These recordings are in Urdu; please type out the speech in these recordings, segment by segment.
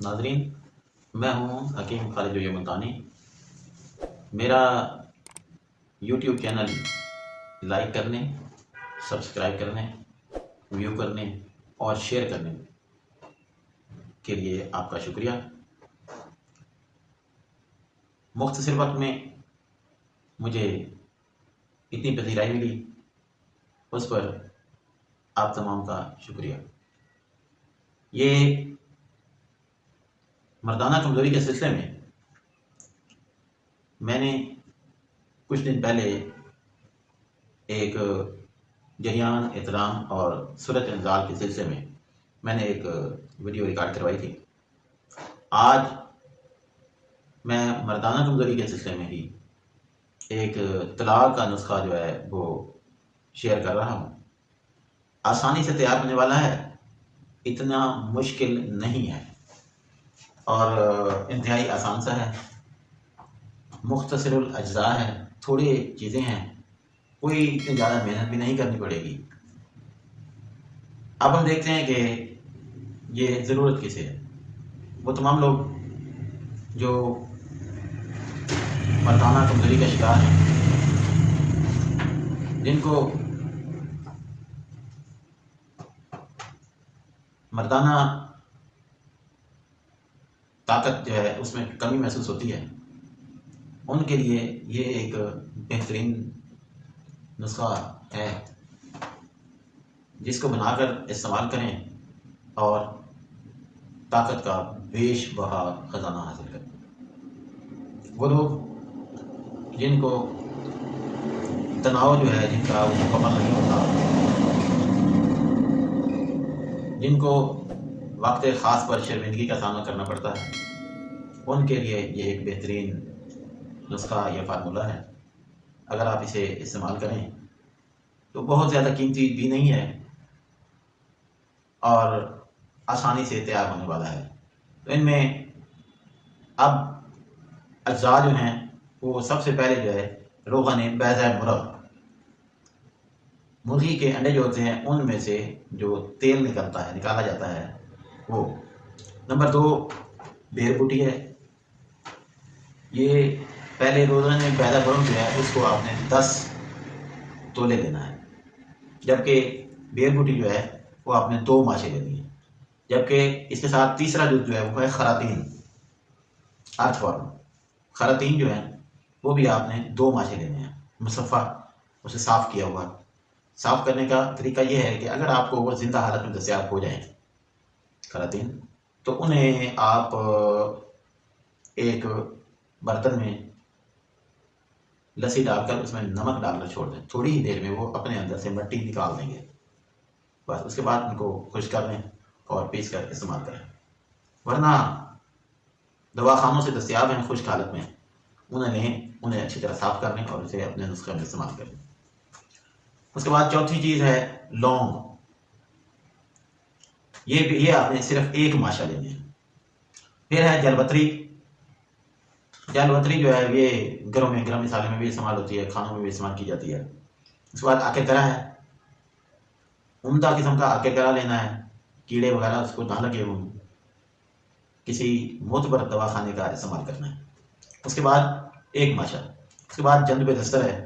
ناظرین، میں ہوں حکیم خالد ملتانی۔ میرا یوٹیوب چینل لائک کرنے، سبسکرائب کرنے، ویو کرنے اور شیئر کرنے کے لیے آپ کا شکریہ۔ مختصر وقت میں مجھے اتنی پذیرائی ملی، اس پر آپ تمام کا شکریہ۔ یہ مردانہ کمزوری کے سلسلے میں نے کچھ دن پہلے ایک جریان احترام اور صورت انزال کے سلسلے میں نے ایک ویڈیو ریکارڈ کروائی تھی۔ آج میں مردانہ کمزوری کے سلسلے میں ہی ایک طلاق کا نسخہ جو ہے وہ شیئر کر رہا ہوں۔ آسانی سے تیار ہونے والا ہے، اتنا مشکل نہیں ہے اور انتہائی آسان سا ہے، مختصر الاجزاء ہے، تھوڑی چیزیں ہیں، کوئی اتنی زیادہ محنت بھی نہیں کرنی پڑے گی۔ اب ہم دیکھتے ہیں کہ یہ ضرورت کسے ہے۔ وہ تمام لوگ جو مردانہ کمزوری کا شکار ہیں، جن کو مردانہ طاقت جو ہے اس میں کمی محسوس ہوتی ہے، ان کے لیے یہ ایک بہترین نسخہ ہے جس کو بنا کر استعمال کریں اور طاقت کا بیش بہا خزانہ حاصل کریں۔ وہ لوگ جن کو تناؤ جو ہے، جن کا وہ مکمل نہیں ہوتا، جن کو وقت خاص پر شرمندگی کا سامنا کرنا پڑتا ہے، ان کے لیے یہ ایک بہترین نسخہ یا فارمولہ ہے۔ اگر آپ اسے استعمال کریں تو بہت زیادہ قیمتی بھی نہیں ہے اور آسانی سے تیار ہونے والا ہے۔ تو ان میں اب اجزاء جو ہیں وہ سب سے پہلے جو ہے روغن بیضہ مرغ، مرغی کے انڈے جو ہوتے ہیں ان میں سے جو تیل نکالا جاتا ہے وہ۔ نمبر 2 بیر بوٹی ہے۔ یہ پہلے روغن بیضہ مرغ جو ہے اس کو آپ نے 10 تولے لینا ہے، جبکہ بیر بوٹی جو ہے وہ آپ نے 2 ماشے لینی ہے، جبکہ اس کے ساتھ تیسرا جو ہے وہ ہے خراتین، ارتھ فارم۔ خراتین جو ہے وہ بھی آپ نے 2 ماشے لینے ہیں، مصفہ، اسے صاف کیا ہوا۔ صاف کرنے کا طریقہ یہ ہے کہ اگر آپ کو وہ زندہ حالت میں دستیاب ہو جائیں خراتین، تو انہیں آپ ایک برتن میں لسی ڈال کر اس میں نمک ڈال کر چھوڑ دیں، تھوڑی ہی دیر میں وہ اپنے اندر سے مٹی نکال دیں گے۔ بس اس کے بعد ان کو خشک کر لیں اور پیس کر استعمال کریں، ورنہ دواخانوں سے دستیاب ہیں خشک حالت میں، انہیں اچھی طرح صاف کر لیں اور اسے اپنے نسخے میں استعمال کریں۔ اس کے بعد چوتھی چیز ہے لونگ۔ یہ آپ نے صرف 1 ماشا لینے ہیں۔ پھر ہے جل پتری۔ جل پتری جو ہے یہ گھروں میں، گرم مسالے میں بھی استعمال ہوتی ہے، کھانوں میں بھی استعمال کی جاتی ہے۔ اس کے بعد آکے کرا ہے، عمدہ قسم کا آکے کرا لینا ہے، کیڑے وغیرہ اس کو نہ لگے ہوں، کسی معتبر دواخانے کا استعمال کرنا ہے۔ اس کے بعد 1 ماشا۔ اس کے بعد جندب دستر ہے،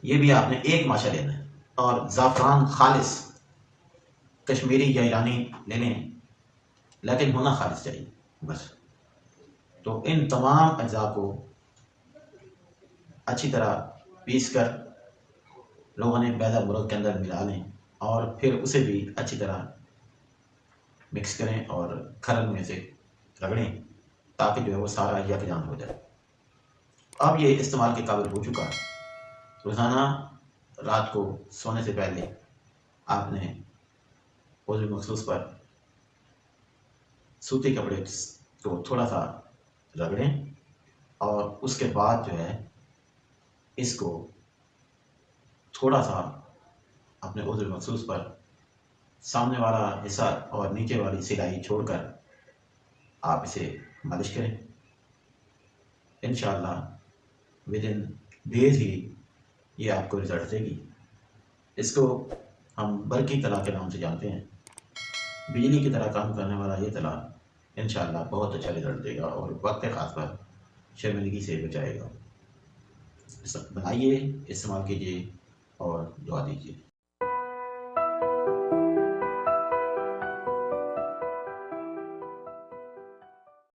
یہ بھی آپ نے 1 ماشا لینا ہے، اور زعفران خالص کشمیری یا ایرانی لے لیں، لیکن ہونا خالص چاہیے بس۔ تو ان تمام اجزاء کو اچھی طرح پیس کر روغن بیضہ مرغ کے اندر ملا لیں اور پھر اسے بھی اچھی طرح مکس کریں اور کھرل میں سے رگڑیں تاکہ جو ہے وہ سارا یکجان ہو جائے۔ اب یہ استعمال کے قابل ہو چکا ہے۔ روزانہ رات کو سونے سے پہلے آپ نے عضو مخصوص پر سوتی کپڑے کو تھوڑا سا رگڑیں اور اس کے بعد جو ہے اس کو تھوڑا سا اپنے عضو مخصوص پر سامنے والا حصہ اور نیچے والی سلائی چھوڑ کر آپ اسے مالش کریں۔ انشاءاللہ ودن ڈیز ہی یہ آپ کو رزلٹ دے گی۔ اس کو ہم برقی طلا کے نام سے جانتے ہیں۔ بجلی کی طرح کام کرنے والا یہ طلا انشاءاللہ بہت اچھا رزلٹ دے گا اور وقت خاص پر شرمندگی سے بچائے گا۔ بنائیے، استعمال کیجیے اور دعا دیجیے۔